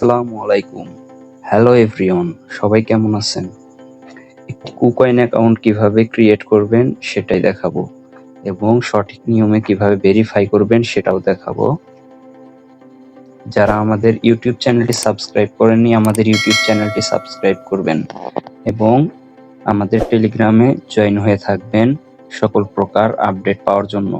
আসসালামু আলাইকুম। Hello everyone, সবাই কেমন আছেন? একটি কুকয়েন অ্যাকাউন্ট কিভাবে ক্রিয়েট করবেন সেটাই দেখাবো এবং সঠিক নিয়মে কিভাবে ভেরিফাই করবেন সেটাও দেখাবো। যারা আমাদের ইউটিউব চ্যানেলটি সাবস্ক্রাইব করেননি আমাদের ইউটিউব চ্যানেলটি সাবস্ক্রাইব করবেন এবং আমাদের টেলিগ্রামে জয়েন হয়ে থাকবেন সকল প্রকার আপডেট পাওয়ার জন্য।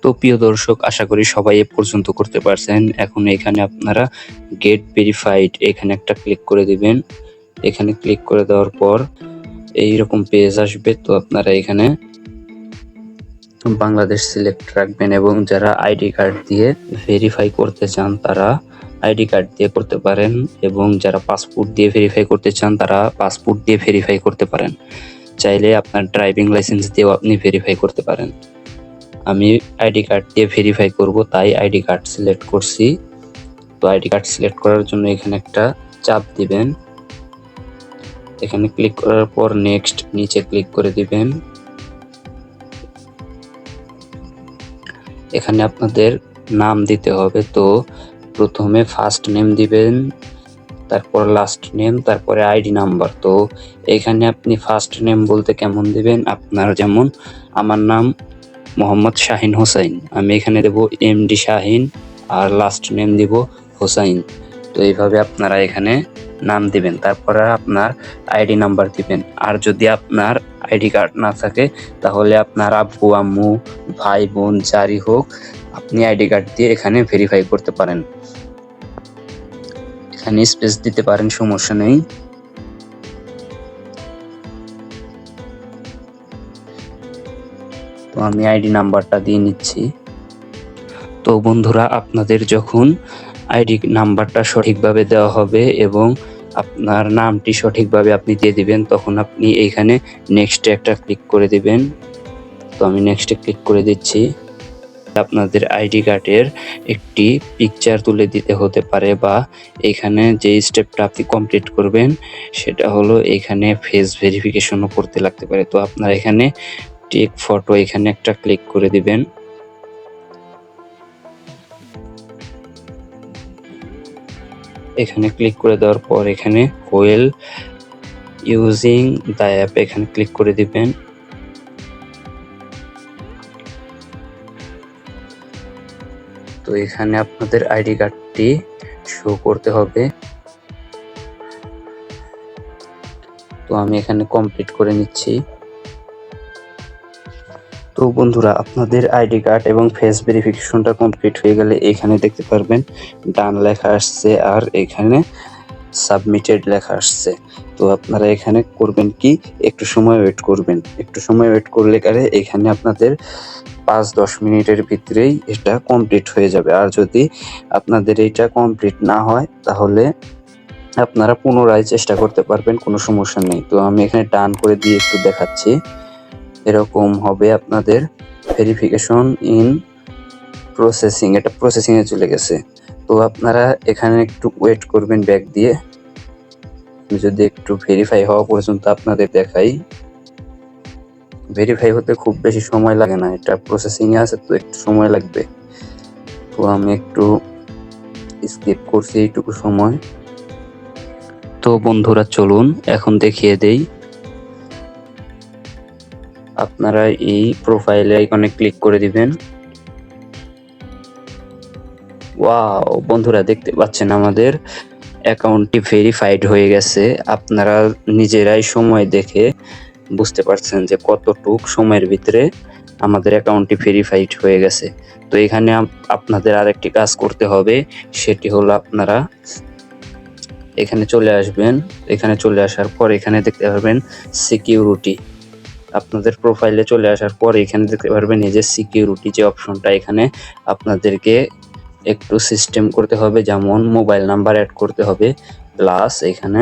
তো প্রিয় দর্শক, আশা করি সবাই এ পর্যন্ত করতে পারছেন। এখন এখানে আপনারা গেট ভেরিফাইড এখানে একটা ক্লিক করে দিবেন। এখানে ক্লিক করে দেওয়ার পর এইরকম পেজ আসবে। তো আপনারা এখানে বাংলাদেশ সিলেক্ট রাখবেন এবং যারা আইডি কার্ড দিয়ে ভেরিফাই করতে চান তারা আইডি কার্ড দিয়ে করতে পারেন এবং যারা পাসপোর্ট দিয়ে ভেরিফাই করতে চান তারা পাসপোর্ট দিয়ে ভেরিফাই করতে পারেন। চাইলে আপনার ড্রাইভিং লাইসেন্স দিয়েও আপনি ভেরিফাই করতে পারেন। আমি আইডি কার্ড দিয়ে ভেরিফাই করব, তাই আইডি কার্ড সিলেক্ট করছি। তো আইডি কার্ড সিলেক্ট করার জন্য এখানে একটা চাপ দিবেন। এখানে ক্লিক করার পর নেক্সট নিচে ক্লিক করে দিবেন। এখানে আপনাদের নাম দিতে হবে। তো প্রথমে ফার্স্ট নেম দিবেন, তারপর লাস্ট নেম, তারপরে আইডি নাম্বার। তো এখানে আপনি ফার্স্ট নেম বলতে কেমন দিবেন, আপনার যেমন আমার নাম মোহাম্মদ শাহিন হোসাইন, আমি এখানে দেব এমডি শাহিন আর লাস্ট নেম দিব হোসাইন। তো এইভাবে আপনারা এখানে নাম দিবেন, তারপরে আপনার আইডি নাম্বার দিবেন। আর যদি আপনার আইডি কার্ড না থাকে তাহলে আপনার আব্বু আম্মু ভাই বোন যারই হোক আপনি আইডি কার্ড দিয়ে এখানে ভেরিফাই করতে পারেন। এখানে স্পেস দিতে পারেন, সমস্যা নেই। তো আমি আইডি নাম্বারটা দিয়ে নিচ্ছি। তো বন্ধুরা, আপনাদের যখন আইডি নাম্বারটা সঠিকভাবে দেওয়া হবে এবং আপনার নামটি সঠিকভাবে আপনি দিয়ে দিবেন, তখন আপনি এইখানে নেক্সটে একটা ক্লিক করে দিবেন। তো আমি নেক্সটে ক্লিক করে দিচ্ছি। আপনাদের আইডি কার্ডের একটি পিকচার তুলে দিতে হতে পারে, বা এখানে যে স্টেপটা আপনি কমপ্লিট করবেন সেটা হলো এখানে ফেস ভেরিফিকেশনও করতে লাগতে পারে। তো আপনারা এখানে টেক ফটো এখানে একটা ক্লিক করে দিবেন। এখানে ক্লিক করে দেওয়ার পর এখানে হোয়েল ইউজিং দ্য অ্যাপ এখানে ক্লিক করে দিবেন। তো এখানে আপনাদের আইডি কার্ডটি শো করতে হবে। তো আমি এখানে কমপ্লিট করে নিচ্ছি। তো বন্ধুরা, আপনাদের আইডি কার্ড এবং ফেস ভেরিফিকেশনটা কমপ্লিট হয়ে গেলে এখানে দেখতে পারবেন ডান লেখা আসছে আর এখানে সাবমিটেড লেখা আসছে। তো আপনারা এখানে করবেন কি, একটু সময় ওয়েট করবেন। একটু সময় ওয়েট করলে এখানে আপনাদের 5-10 মিনিটের ভিতরেই এটা কমপ্লিট হয়ে যাবে। আর যদি আপনাদের এটা কমপ্লিট না হয় তাহলে আপনারা পুনরায় চেষ্টা করতে পারবেন, কোনো সমস্যা নেই। তো আমি এখানে ডান করে দিয়ে একটু দেখাচ্ছি। এরকম হবে আপনাদের ভেরিফিকেশন ইন প্রসেসিং, এটা প্রসেসিংয়ে চলে গেছে। তো আপনারা এখানে একটু ওয়েট করবেন ব্যাক দিয়ে। যদি একটু ভেরিফাই হওয়া পর্যন্ত আপনাদের দেখাই, ভেরিফাই হতে খুব বেশি সময় লাগে না, এটা প্রসেসিংয়ে আছে তো একটু সময় লাগবে। তো আমি একটু স্কিপ করছি এইটুকু সময়। তো বন্ধুরা চলুন এখন দেখিয়ে দেই। আপনারা এই প্রোফাইলে আইকনে ক্লিক করে দিবেন। ওয়াও বন্ধুরা, দেখতে পাচ্ছেন আমাদের অ্যাকাউন্টটি ভেরিফাইড হয়ে গেছে। আপনারা নিজেরাই সময় দেখে বুঝতে পারছেন যে কতটুক সময়ের ভিতরে আমাদের অ্যাকাউন্টটি ভেরিফাইড হয়ে গেছে। তো এখানে আপনাদের আরেকটি কাজ করতে হবে, সেটি হলো আপনারা এখানে চলে আসবেন। এখানে চলে আসার পর এখানে দেখতে পারবেন সিকিউরিটি। আপনাদের প্রোফাইলে চলে আসার পর এখানে দেখতে পারবেন এই যে সিকিউরিটি যে অপশনটা, এখানে আপনাদেরকে একটু সিস্টেম করতে হবে, যেমন মোবাইল নাম্বার অ্যাড করতে হবে, প্লাস এখানে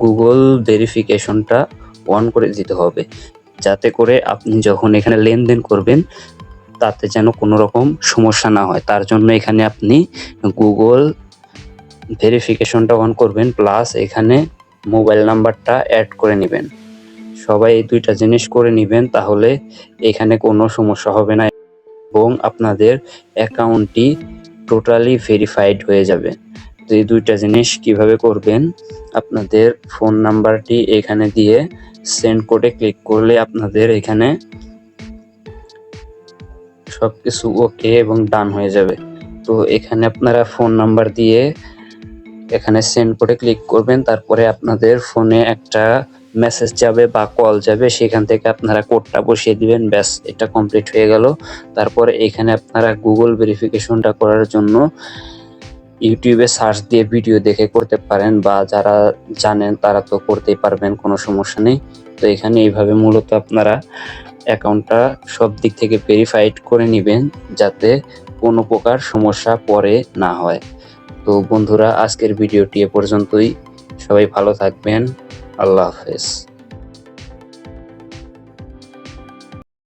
গুগল ভেরিফিকেশনটা অন করে দিতে হবে, যাতে করে আপনি যখন এখানে লেনদেন করবেন তাতে যেন কোনো রকম সমস্যা না হয়। তার জন্য এখানে আপনি গুগল ভেরিফিকেশনটা অন করবেন, প্লাস এখানে মোবাইল নাম্বারটা অ্যাড করে নেবেন। সবাই এই দুইটা জিনিস করে নেবেন, তাহলে এখানে কোনো সমস্যা হবে না এবং আপনাদের অ্যাকাউন্টটি টোটালি ভেরিফাইড হয়ে যাবে। তো এই দুইটা জিনিস কিভাবে করবেন, আপনাদের ফোন নাম্বারটি এখানে দিয়ে সেন্ড কোডে ক্লিক করলে আপনাদের এখানে সবকিছু ওকে এবং ডান হয়ে যাবে। তো এখানে আপনারা ফোন নাম্বার দিয়ে এখানে সেন্ড কোডে ক্লিক করবেন, তারপরে আপনাদের ফোনে একটা মেসেজ যাবে বা কল যাবে, সেখান থেকে আপনারা কোডটা বসিয়ে দিবেন। ব্যাস, এটা কমপ্লিট হয়ে গেল। তারপরে এখানে আপনারা গুগল ভেরিফিকেশনটা করার জন্য ইউটিউবে সার্চ দিয়ে ভিডিও দেখে করতে পারেন, বা যারা জানেন তারা তো করতেই পারবেন, কোনো সমস্যা নেই। তো এখানে এইভাবে মূলত আপনারা অ্যাকাউন্টটা সব দিক থেকে ভেরিফাইড করে নেবেন, যাতে কোনো প্রকার সমস্যা পরে না হয়। তো বন্ধুরা, আজকের ভিডিওটি এ পর্যন্তই। সবাই ভালো থাকবেন। আল্লাহ হাফেজ।